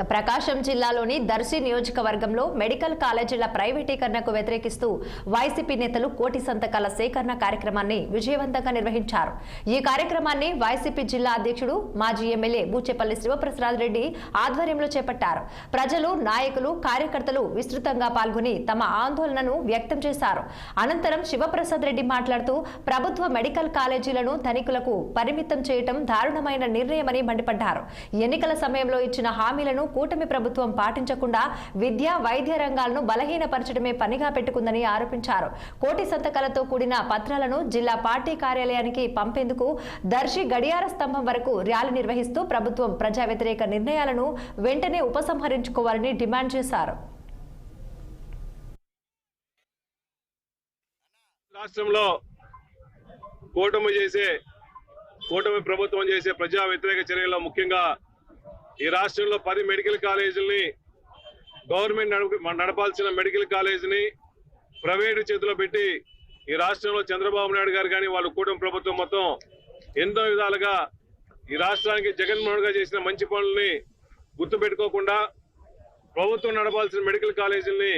ప్రకాశం జిల్లాలోని దర్శి నియోజకవర్గంలో మెడికల్ కాలేజీల ప్రైవేటీకరణకు వ్యతిరేకిస్తూ వైసీపీ నేతలు కోటి సంతకాల సేకరణ కార్యక్రమాన్ని విజయవంతంగా నిర్వహించారు। ఈ కార్యక్రమాన్ని వైసీపీ జిల్లా అధ్యక్షుడు మాజీ ఎమ్మెల్యే బూచేపల్లి శివప్రసాద్ రెడ్డి ఆధ్వర్యంలో చేపట్టారు। ప్రజలు, నాయకులు, కార్యకర్తలు విస్తృతంగా పాల్గొని తమ ఆందోళనను వ్యక్తం చేశారు। అనంతరం శివప్రసాద్ రెడ్డి మాట్లాడుతూ ప్రభుత్వ మెడికల్ కాలేజీలను ధనికులకు పరిమితం చేయడం దారుణమైన నిర్ణయమని మండిపడ్డారు। ఎన్నికల సమయంలో ఇచ్చిన హామీలను కూటమి ప్రభుత్వం పాటించకుండా విద్య, వైద్య రంగాలను బలహీనపరచడమే పనిగా పెట్టుకుందని ఆరోపించారు। కోటి సంతకాలతో కూడిన పత్రాలను జిల్లా పార్టీ కార్యాలయానికి పంపేందుకు దర్శి గడియార స్తంభం వరకు ర్యాలీ నిర్వహిస్తూ ప్రభుత్వం ప్రజా వ్యతిరేక నిర్ణయాలను వెంటనే ఉపసంహరించుకోవాలని డిమాండ్ చేశారు। రాష్ట్రంలో కూటమి ప్రభుత్వం చేసే ప్రజా వ్యతిరేక చర్యల్లో ముఖ్యంగా ఈ రాష్ట్రంలో 10 మెడికల్ కాలేజీలని గవర్నమెంట్ నడపాల్సిన మెడికల్ కాలేజీని ప్రైవేటు చేతిలో పెట్టి ఈ రాష్ట్రంలో చంద్రబాబు నాయుడు గారు కానీ వాళ్ళ కూటమి ప్రభుత్వం మొత్తం ఎన్నో విధాలుగా ఈ రాష్ట్రానికి జగన్మోహన్ గారు చేసిన మంచి పనుల్ని గుర్తుపెట్టుకోకుండా ప్రభుత్వం నడపాల్సిన మెడికల్ కాలేజీలని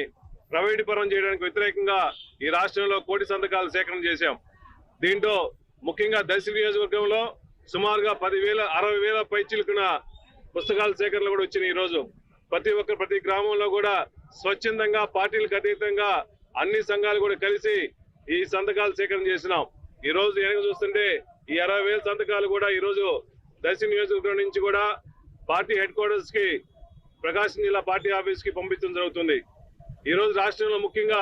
ప్రైవేటు పరం చేయడానికి వ్యతిరేకంగా ఈ రాష్ట్రంలో కోటి సంతకాలు సేకరణ చేశాం। దీంట్లో ముఖ్యంగా దర్శి నియోజకవర్గంలో సుమారుగా 60,000 పైచిలుకున్న పుస్తకాల సేకరణ కూడా వచ్చినాయి। ఈ రోజు ప్రతి గ్రామంలో కూడా స్వచ్ఛందంగా పార్టీలకు అతీతంగా అన్ని సంఘాలు కూడా కలిసి ఈ సంతకాలు సేకరణ చేసినాం। ఈ రోజు వెనక చూస్తుంటే ఈ 60,000 సంతకాలు కూడా ఈ రోజు దర్శి నియోజకవర్గం నుంచి కూడా పార్టీ హెడ్ క్వార్టర్స్ కి, ప్రకాశం జిల్లా పార్టీ ఆఫీస్ కి పంపించడం జరుగుతుంది। ఈ రోజు రాష్ట్రంలో ముఖ్యంగా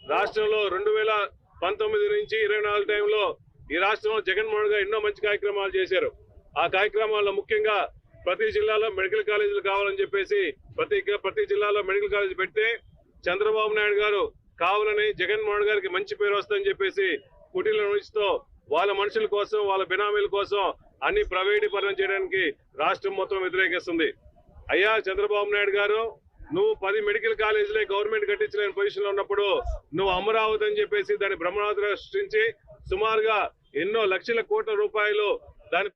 2019 నుంచి 24 టైంలో ఈ రాష్ట్రంలో జగన్మోహన్ గారు ఎన్నో మంచి కార్యక్రమాలు చేశారు। ఆ కార్యక్రమాల్లో ముఖ్యంగా ప్రతి జిల్లాలో మెడికల్ కాలేజీలు కావాలని చెప్పేసి ప్రతి జిల్లాలో మెడికల్ కాలేజీ పెడితే చంద్రబాబు నాయుడు గారు కావాలని జగన్మోహన్ గారికి మంచి పేరు వస్తుందని చెప్పేసి కుటీల నుంచితో వాళ్ళ మనుషుల కోసం, వాళ్ళ బినామీల కోసం అన్ని ప్రైవేటీకరణ చేయడానికి రాష్ట్రం మొత్తం వ్యతిరేకిస్తుంది। అయ్యా చంద్రబాబు నాయుడు గారు, నువ్వు 10 మెడికల్ కాలేజీలే గవర్నమెంట్ కట్టించలేని పొజిషన్ లో ఉన్నప్పుడు నువ్వు అమరావతి అని చెప్పేసి దాన్ని బ్రహ్మావతి సృష్టించి సుమారుగా ఎన్నో లక్షల కోట్ల రూపాయలు దాని